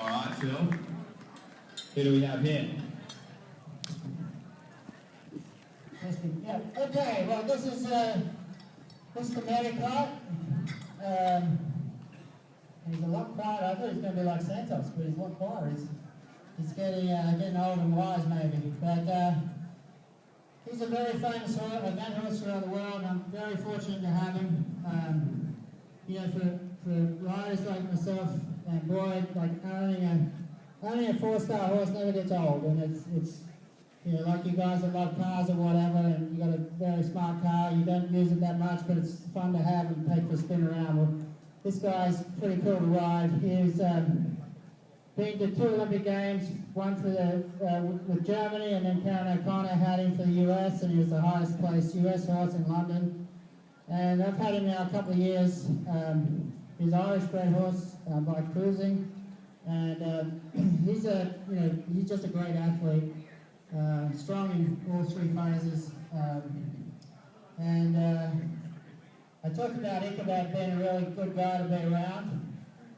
All right, Phil. Who do we have here? Yeah. Okay, well, this is Mr. Medicott. He's a lot quieter. I thought he was going to be like Santos, but he's a lot quieter. He's getting old and wise, maybe. But he's a very famous event horse around the world, and I'm very fortunate to have him. You know, for riders like myself and Boyd, like owning a four-star horse never gets old, and it's you know, like you guys that love cars or whatever, and you got a very smart car, you don't use it that much, but it's fun to have and take for a spin around. Well, this guy's pretty cool to ride. He's been to 2 Olympic Games, one for with Germany, and then Karen O'Connor had him for the US, and he was the highest placed US horse in London. And I've had him now a couple of years. He's an Irish bred horse by cruising, and he's just a great athlete. Strong in all 3 phases, I talked about Ichabod being a really good guy to be around.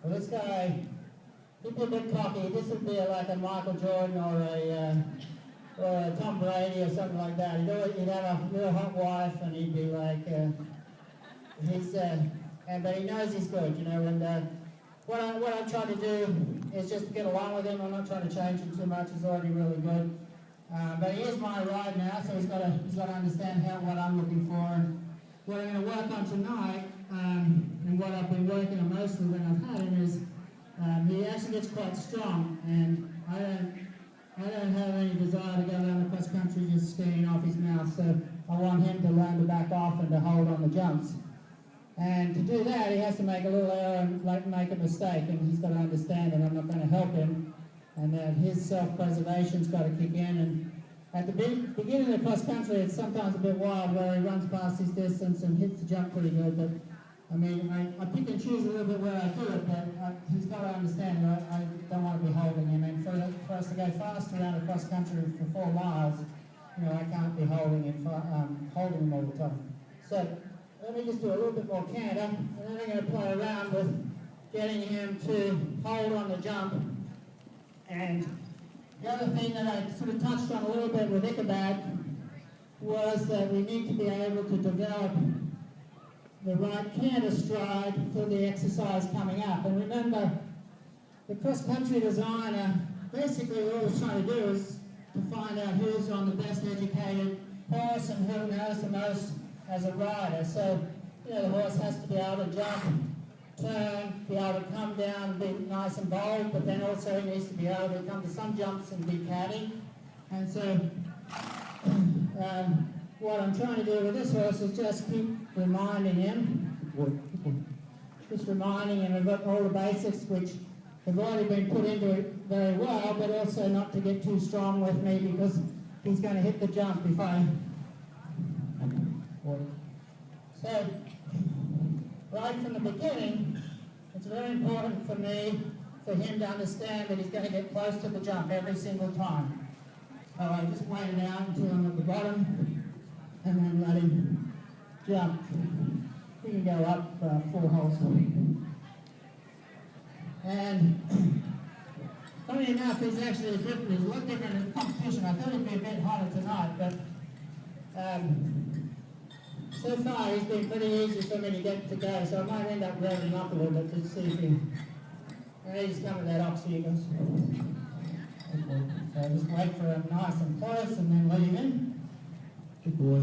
Well, this guy, he'd be a bit cocky. This would be like a Michael Jordan or a Tom Brady or something like that. He'd have a real hot wife, and he'd be like, but he knows he's good, you know. And what I'm trying to do is just to get along with him. I'm not trying to change him too much. He's already really good. But he is my ride now, so he's got to understand what I'm looking for. And what I'm going to work on tonight, and what I've been working on mostly when I've had him is he actually gets quite strong, and I don't have any desire to go down the cross country just skiing off his mouth. So I want him to learn to back off and to hold on the jumps. And to do that, he has to make a little error and make a mistake, and he's got to understand that I'm not going to help him, and that his self-preservation's got to kick in. And at the beginning of the cross-country, it's sometimes a bit wild where he runs past his distance and hits the jump pretty good. But I mean, I pick and choose a little bit where I do it, but he's got to understand that I don't want to be holding him. And for us to go fast around the cross-country for 4 miles, you know, I can't be holding him all the time. So let me just do a little bit more canter, and then I'm going to play around with getting him to hold on the jump. And the other thing that I sort of touched on a little bit with Ichabod was that we need to be able to develop the right canter stride for the exercise coming up. And remember, the cross-country designer, basically all he's trying to do is to find out who's on the best educated horse and who knows the most as a rider. So, you know, the horse has to be able to jump, turn, be able to come down, be nice and bold, but then also he needs to be able to come to some jumps and be catty. And so what I'm trying to do with this horse is just keep reminding him, of all the basics which have already been put into it very well, but also not to get too strong with me because he's going to hit the jump if I... So, right from the beginning, it's very important for him to understand that he's going to get close to the jump every single time. So I just wait it out until I'm at the bottom, and then let him jump. He can go up 4 holes. And funny enough, he's actually he's a lot different in competition. I thought he'd be a bit hotter tonight, but so far he's been pretty easy for me to get to go, so I might end up revving up a little bit to see if he... he's coming that ox here, goes. So just wait for him nice and close and then let him in. Good boy.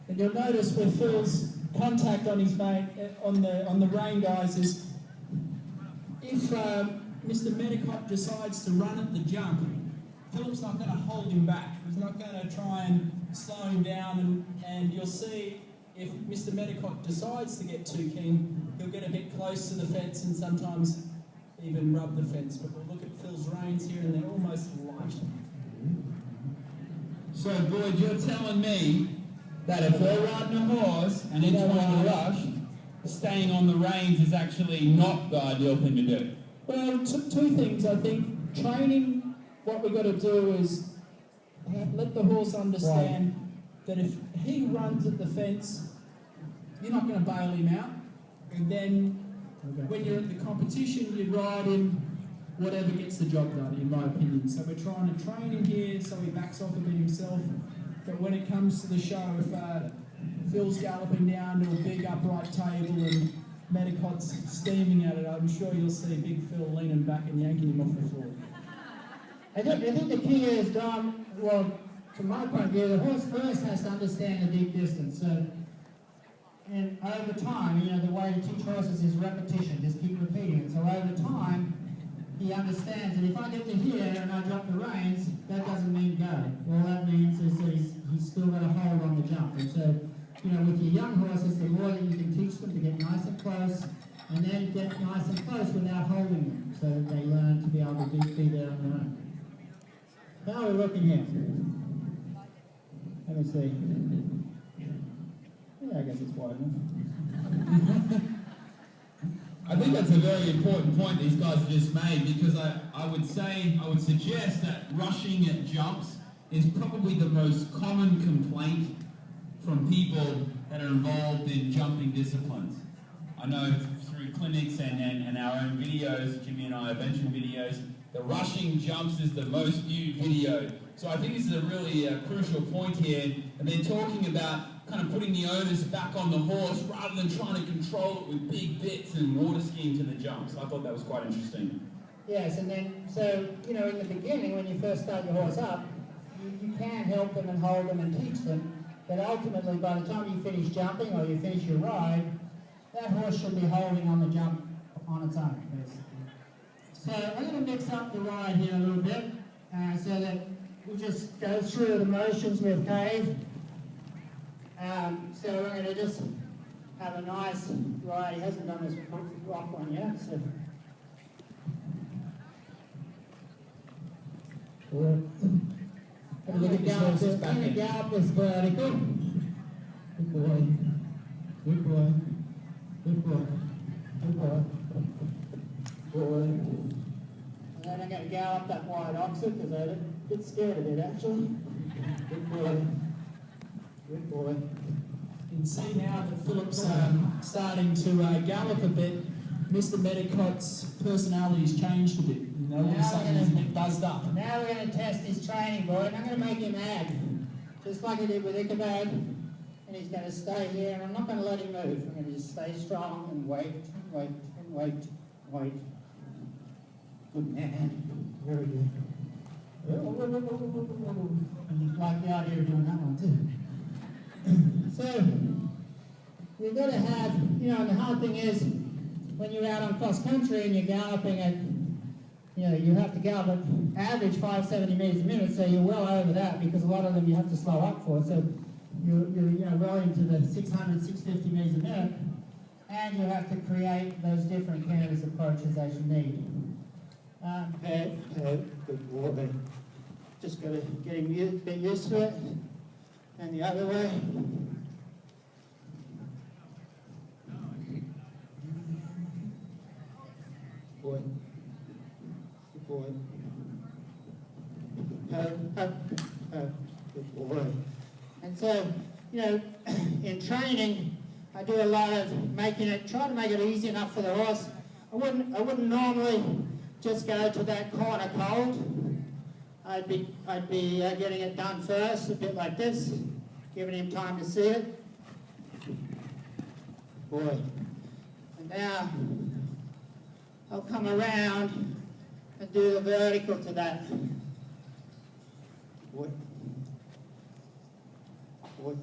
And you'll notice with Phil's contact on his mate, on the rein, guys, is if Mr. Medicott decides to run at the jump, Philip's not going to hold him back. He's not going to try and slow him down, and you'll see if Mr. Medicott decides to get too keen, he'll get a bit close to the fence and sometimes even rub the fence. But we'll look at Phil's reins here, and they're almost light. So, Boyd, you're telling me that if we're riding a horse and it's on a rush, staying on the reins is actually not the ideal thing to do? Well, two things, I think. Training, what we've got to do is let the horse understand that if he runs at the fence, you're not going to bail him out. And then when you're at the competition, you ride him whatever gets the job done, in my opinion. So we're trying to train him here so he backs off a bit himself. But when it comes to the show, if Phil's galloping down to a big upright table and Medicott's steaming at it, I'm sure you'll see Big Phil leaning back and yanking him off the floor. I think the key is, Dom, well, from my point of view, the horse first has to understand the deep distance. So, and over time, you know, the way to teach horses is repetition, just keep repeating it. So over time, he understands that if I get to here and I drop the reins, that doesn't mean go. All that means is that he's still got a hold on the jump. And so, you know, with your young horses, the more that you can teach them to get nice and close, and then get nice and close without holding them, so that they learn to be able to be there on their own. How are we looking here? Let me see. Yeah, I guess it's wide enough. I think that's a very important point these guys have just made, because I would suggest that rushing at jumps is probably the most common complaint from people that are involved in jumping disciplines. I know through clinics and our own videos, Jimmy and I have mentioned videos, the rushing jumps is the most viewed video. So I think this is a really crucial point here, and they're talking about kind of putting the onus back on the horse rather than trying to control it with big bits and water skiing to the jumps. I thought that was quite interesting. Yes, and then, so, you know, in the beginning, when you first start your horse up, you can help them and hold them and teach them, but ultimately, by the time you finish jumping or you finish your ride, that horse should be holding on the jump on its own, basically. So I'm going to mix up the ride here a little bit, so that we just go through the motions with Cave. So we're going to just have a nice ride. He hasn't done this rock one yet, so. I'm going to gallop this vertical. Good boy. Good boy. Good boy. Good boy. Boy. And then I'm going to gallop that wide opposite because I'm a bit scared of it actually. Good boy. Good boy. You can see now that Philip's starting to gallop a bit. Mr. Medicott's personality's changed a bit. You know, all of a sudden he's a bit buzzed up. Now we're going to test his training, boy, and I'm going to make him ag, just like I did with Ichabod. And he's going to stay here, and I'm not going to let him move. I'm going to just stay strong and wait, and wait, and wait, wait. Good man. Very good. And like the idea of doing that one too. So, you've got to have, you know, and the hard thing is, when you're out on cross country and you're galloping at, you know, you have to gallop at average 570 meters a minute, so you're well over that because a lot of them you have to slow up for. So you're you know, well into the 600, 650 meters a minute, and you have to create those different canvas approaches as you need. Good boy. Just got to get used to it. And the other way. Boy. Good boy. Good boy. And so, you know, in training, I do a lot of try to make it easy enough for the horse. I wouldn't normally just go to that corner cold. I'd be getting it done first, a bit like this, giving him time to see it. Boy. And now I'll come around and do the vertical to that. Boy. Boy.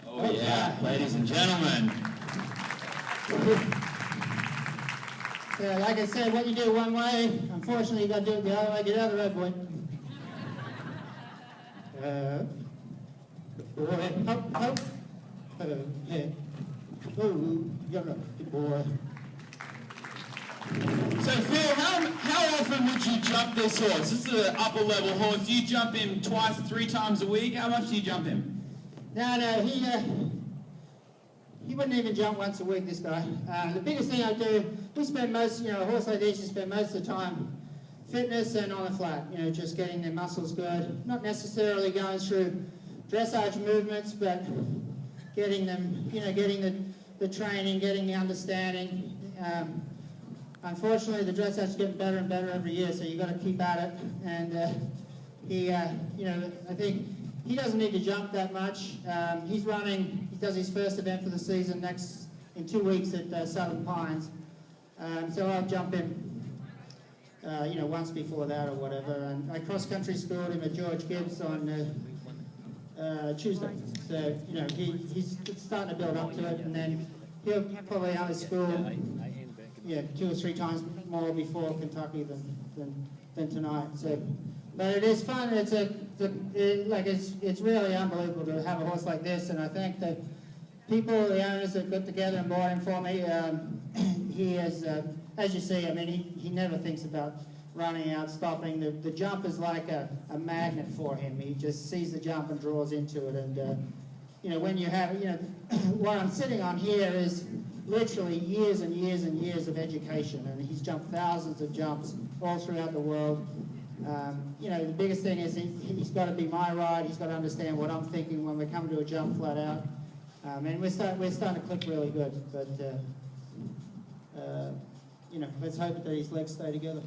Oh yeah, ladies and gentlemen. So, like I said, what you do one way, unfortunately, you got to do it the other way. Get out of the road, boy. Good boy. Up. Head. Oh, you're a good boy. So Phil, how often would you jump this horse? This is an upper level horse. Do you jump him twice, 3 times a week? How much do you jump him? No, he wouldn't even jump once a week, this guy. The biggest thing I do, we spend most, a horse like this, you spend most of the time fitness and on the flat, just getting their muscles good. Not necessarily going through dressage movements, but getting them, getting the training, getting the understanding. Unfortunately, the dressage getting better and better every year, so you've got to keep at it. And I think he doesn't need to jump that much. He does his first event for the season in 2 weeks at Southern Pines. So I'll jump in, once before that or whatever. And I cross-country schooled him at George Gibbs on Tuesday. So, he's starting to build up to it, and then he'll probably have his school 2 or 3 times more before Kentucky than tonight. So, but it is fun. It's really unbelievable to have a horse like this, and I think that the owners that got together and bought him for me, he is, as you see, I mean, he never thinks about running out, stopping. The jump is like a magnet for him. He just sees the jump and draws into it. And, when you have, what I'm sitting on here is literally years and years and years of education. And he's jumped thousands of jumps all throughout the world. The biggest thing is he's got to be my ride. He's got to understand what I'm thinking when we come to a jump flat out. And we're starting to click really good. But, let's hope that his legs stay together.